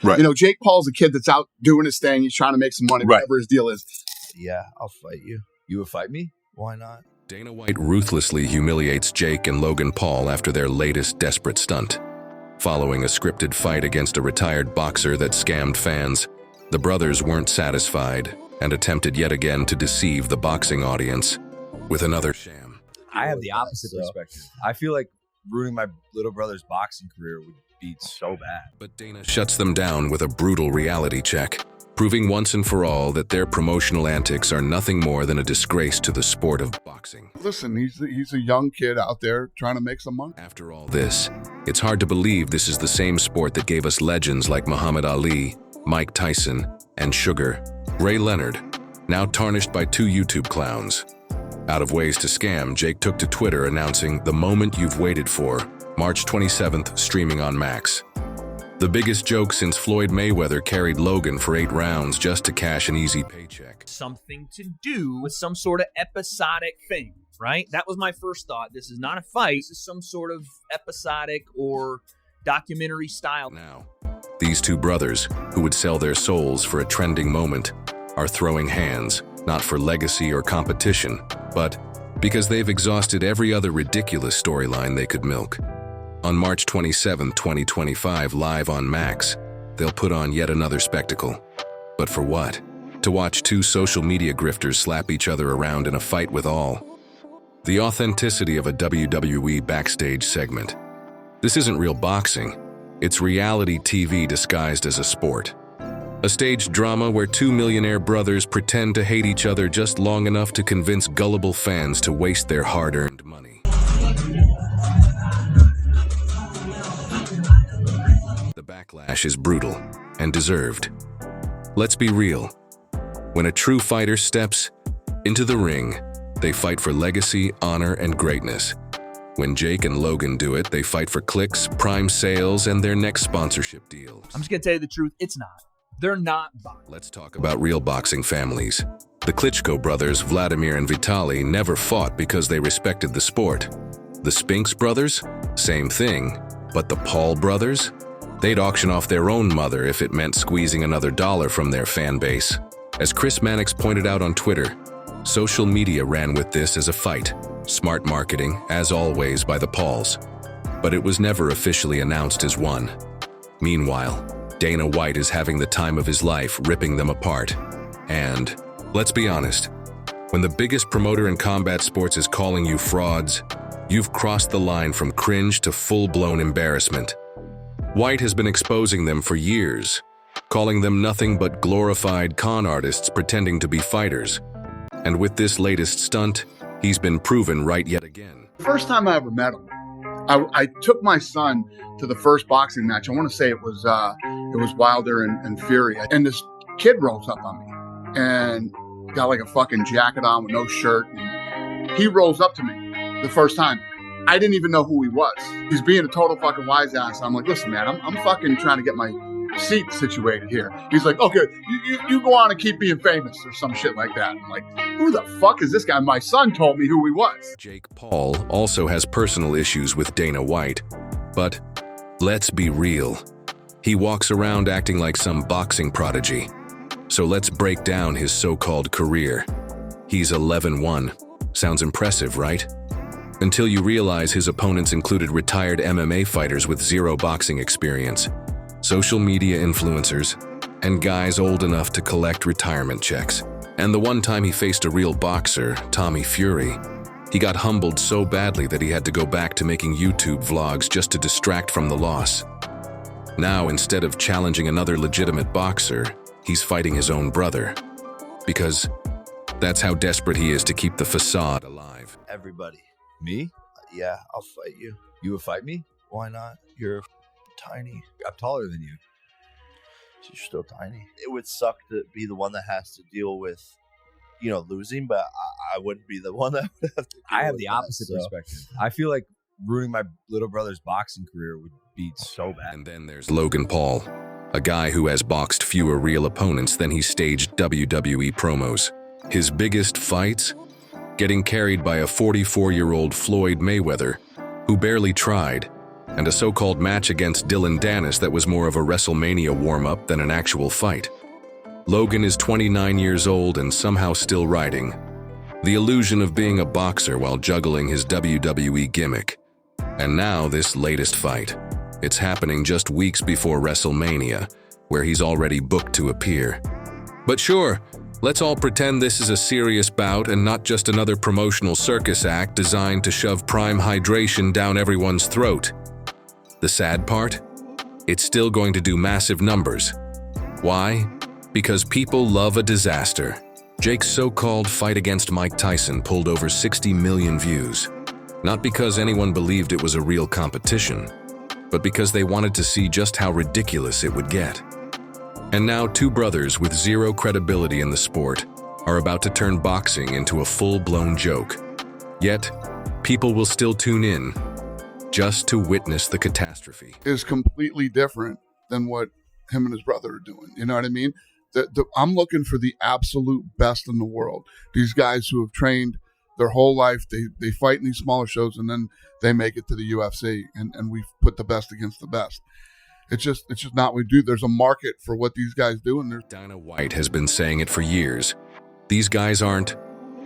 Right. You know, Jake Paul's a kid that's out doing his thing. He's trying to make some money, Right. whatever his deal is. Yeah, I'll fight you. You would fight me? Why not? Dana White ruthlessly humiliates Jake and Logan Paul after their latest desperate stunt. Following a scripted fight against a retired boxer that scammed fans, the brothers weren't satisfied and attempted yet again to deceive the boxing audience with another sham. I have the opposite perspective. I feel like ruining my little brother's boxing career would be so bad. But Dana shuts them down with a brutal reality check, proving once and for all that their promotional antics are nothing more than a disgrace to the sport of boxing. Listen, he's a young kid out there trying to make some money. After all this, it's hard to believe this is the same sport that gave us legends like Muhammad Ali, Mike Tyson, and Sugar Ray Leonard, now tarnished by two YouTube clowns. Out of ways to scam, Jake took to Twitter announcing the moment you've waited for, March 27th, streaming on Max. The biggest joke since Floyd Mayweather carried Logan for 8 rounds just to cash an easy paycheck. Something to do with some sort of episodic thing, right? That was my first thought. This is not a fight. This is some sort of episodic or documentary style. Now, these two brothers, who would sell their souls for a trending moment, are throwing hands, not for legacy or competition, but because they've exhausted every other ridiculous storyline they could milk. On March 27, 2025, live on Max, they'll put on yet another spectacle. But for what? To watch two social media grifters slap each other around in a fight with all. The authenticity of a WWE backstage segment. This isn't real boxing. It's reality TV disguised as a sport. A staged drama where two millionaire brothers pretend to hate each other just long enough to convince gullible fans to waste their hard-earned money. The backlash is brutal and deserved. Let's be real. When a true fighter steps into the ring, they fight for legacy, honor, and greatness. When Jake and Logan do it, they fight for clicks, prime sales, and their next sponsorship deal. I'm just going to tell you the truth. It's not. They're not boxing. Let's talk about real boxing families. The Klitschko brothers, Vladimir and Vitaly, never fought because they respected the sport. The Spinks brothers? Same thing. But the Paul brothers? They'd auction off their own mother if it meant squeezing another dollar from their fan base. As Chris Mannix pointed out on Twitter, social media ran with this as a fight. Smart marketing, as always, by the Pauls. But it was never officially announced as one. Meanwhile, Dana White is having the time of his life ripping them apart. And, let's be honest, when the biggest promoter in combat sports is calling you frauds, you've crossed the line from cringe to full-blown embarrassment. White has been exposing them for years, calling them nothing but glorified con artists pretending to be fighters. And with this latest stunt, he's been proven right yet again. The first time I ever met him, I took my son to the first boxing match. I want to say it was Wilder and Fury. And this kid rolls up on me and got like a fucking jacket on with no shirt. And he rolls up to me the first time. I didn't even know who he was. He's being a total fucking wise ass. I'm like, listen, man, I'm fucking trying to get my seat situated here. He's like, okay, you go on and keep being famous or some shit like that. I'm like, who the fuck is this guy? My son told me who he was. Jake Paul also has personal issues with Dana White, but let's be real. He walks around acting like some boxing prodigy. So let's break down his so-called career. He's 11-1. Sounds impressive, right? Until you realize his opponents included retired MMA fighters with zero boxing experience, social media influencers, and guys old enough to collect retirement checks. And the one time he faced a real boxer, Tommy Fury, he got humbled so badly that he had to go back to making YouTube vlogs just to distract from the loss. Now, instead of challenging another legitimate boxer, he's fighting his own brother. Because that's how desperate he is to keep the facade alive. Everybody. Me? Yeah, I'll fight you. You would fight me? Why not? You're tiny. I'm taller than you. You're still tiny. It would suck to be the one that has to deal with, losing, but I wouldn't be the one that would have to deal I have with the that, opposite perspective. I feel like ruining my little brother's boxing career would be so bad. And then there's Logan Paul, a guy who has boxed fewer real opponents than he staged WWE promos. His biggest fights? Getting carried by a 44-year-old Floyd Mayweather, who barely tried, and a so-called match against Dylan Dennis that was more of a WrestleMania warm-up than an actual fight. Logan is 29 years old and somehow still riding the illusion of being a boxer while juggling his WWE gimmick. And now this latest fight. It's happening just weeks before WrestleMania, where he's already booked to appear. But sure, let's all pretend this is a serious bout and not just another promotional circus act designed to shove prime hydration down everyone's throat. The sad part? It's still going to do massive numbers. Why? Because people love a disaster. Jake's so-called fight against Mike Tyson pulled over 60 million views. Not because anyone believed it was a real competition, but because they wanted to see just how ridiculous it would get. And now two brothers with zero credibility in the sport are about to turn boxing into a full-blown joke. Yet, people will still tune in just to witness the catastrophe. Is completely different than what him and his brother are doing. You know what I mean? I'm looking for the absolute best in the world. These guys who have trained their whole life, they fight in these smaller shows, and then they make it to the UFC, and we put the best against the best. It's just not what we do. There's a market for what these guys do, and Dana White has been saying it for years. These guys aren't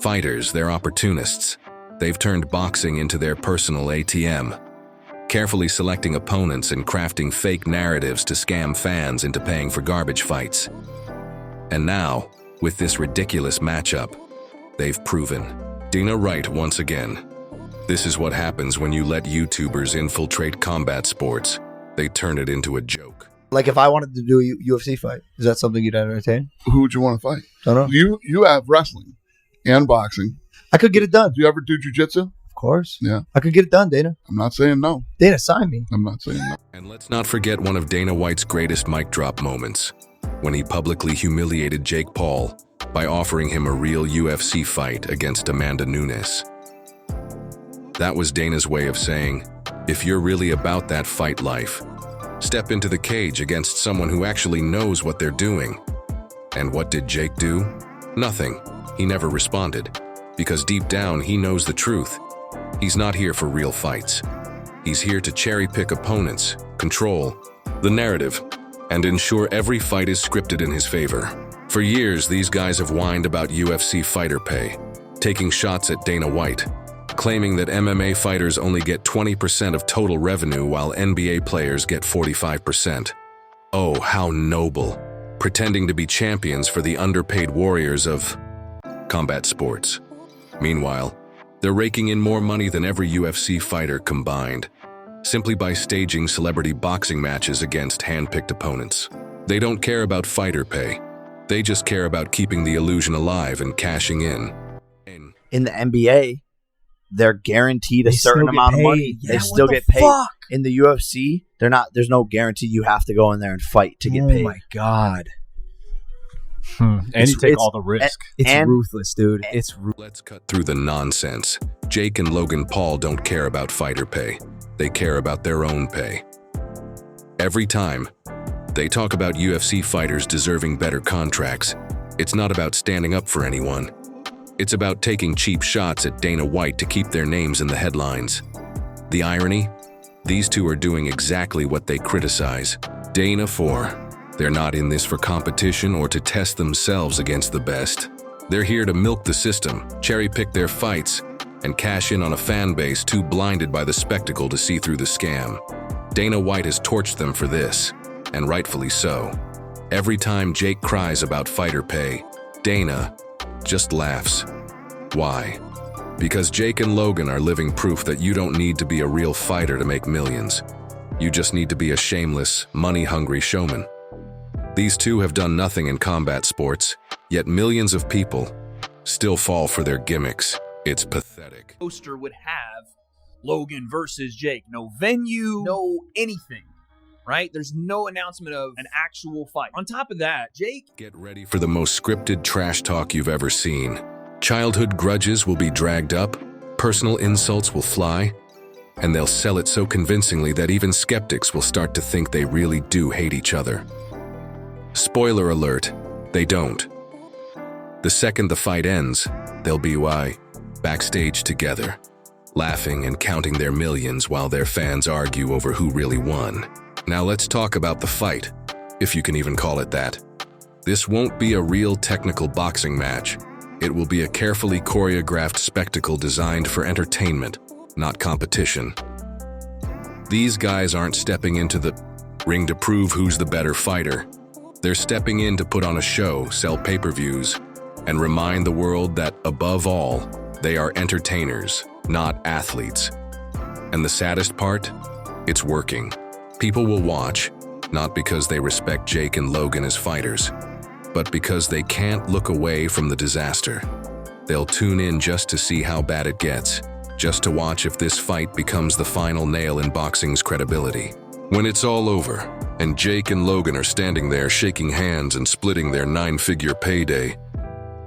fighters, they're opportunists. They've turned boxing into their personal ATM, carefully selecting opponents and crafting fake narratives to scam fans into paying for garbage fights. And now, with this ridiculous matchup, they've proven Dana right once again. This is what happens when you let YouTubers infiltrate combat sports. They turn it into a joke. Like if I wanted to do a UFC fight, is that something you'd entertain? who would you want to fight? Don't know. You have wrestling and boxing. I could get it done. Do you ever do jiu-jitsu? Of course. Yeah. I could get it done, Dana. I'm not saying no. Dana, sign me. I'm not saying no. And let's not forget one of Dana White's greatest mic drop moments, when he publicly humiliated Jake Paul by offering him a real UFC fight against Amanda Nunes. That was Dana's way of saying, if you're really about that fight life, step into the cage against someone who actually knows what they're doing. And what did Jake do? Nothing. He never responded, because deep down he knows the truth. He's not here for real fights. He's here to cherry-pick opponents, control the narrative, and ensure every fight is scripted in his favor. For years, these guys have whined about UFC fighter pay, taking shots at Dana White, claiming that MMA fighters only get 20% of total revenue while NBA players get 45%. Oh, how noble, pretending to be champions for the underpaid warriors of combat sports. Meanwhile, they're raking in more money than every UFC fighter combined, simply by staging celebrity boxing matches against hand-picked opponents. They don't care about fighter pay. They just care about keeping the illusion alive and cashing in. In the NBA, they're guaranteed a certain amount of money. Yeah, they still get paid. Fuck? In the UFC, there's no guarantee you have to go in there and fight to get paid. Oh my God. And you take all the risk. It's And- ruthless, dude. It's Let's cut through the nonsense. Jake and Logan Paul don't care about fighter pay. They care about their own pay. Every time they talk about UFC fighters deserving better contracts, it's not about standing up for anyone. It's about taking cheap shots at Dana White to keep their names in the headlines. The irony? These two are doing exactly what they criticize Dana for. They're not in this for competition or to test themselves against the best. They're here to milk the system, cherry-pick their fights, and cash in on a fan base too blinded by the spectacle to see through the scam. Dana White has torched them for this, and rightfully so. Every time Jake cries about fighter pay, Dana just laughs. Why? Because Jake and Logan are living proof that you don't need to be a real fighter to make millions. You just need to be a shameless, money-hungry showman. These two have done nothing in combat sports, yet millions of people still fall for their gimmicks. It's pathetic. Poster would have Logan versus Jake. No venue, no anything, right? There's no announcement of an actual fight. On top of that, Jake... Get ready for the most scripted trash talk you've ever seen. Childhood grudges will be dragged up, personal insults will fly, and they'll sell it so convincingly that even skeptics will start to think they really do hate each other. Spoiler alert, they don't. The second the fight ends, they'll be backstage together, laughing and counting their millions while their fans argue over who really won. Now let's talk about the fight, if you can even call it that. This won't be a real technical boxing match. It will be a carefully choreographed spectacle designed for entertainment, not competition. These guys aren't stepping into the ring to prove who's the better fighter. They're stepping in to put on a show, sell pay-per-views, and remind the world that, above all, they are entertainers, not athletes. And the saddest part? It's working. People will watch, not because they respect Jake and Logan as fighters, but because they can't look away from the disaster. They'll tune in just to see how bad it gets, just to watch if this fight becomes the final nail in boxing's credibility. When it's all over, and Jake and Logan are standing there shaking hands and splitting their 9-figure payday,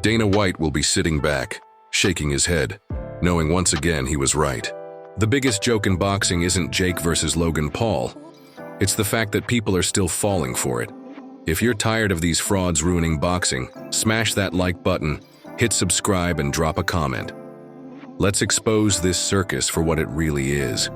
Dana White will be sitting back, shaking his head, knowing once again he was right. The biggest joke in boxing isn't Jake versus Logan Paul. It's the fact that people are still falling for it. If you're tired of these frauds ruining boxing, smash that like button, hit subscribe, and drop a comment. Let's expose this circus for what it really is.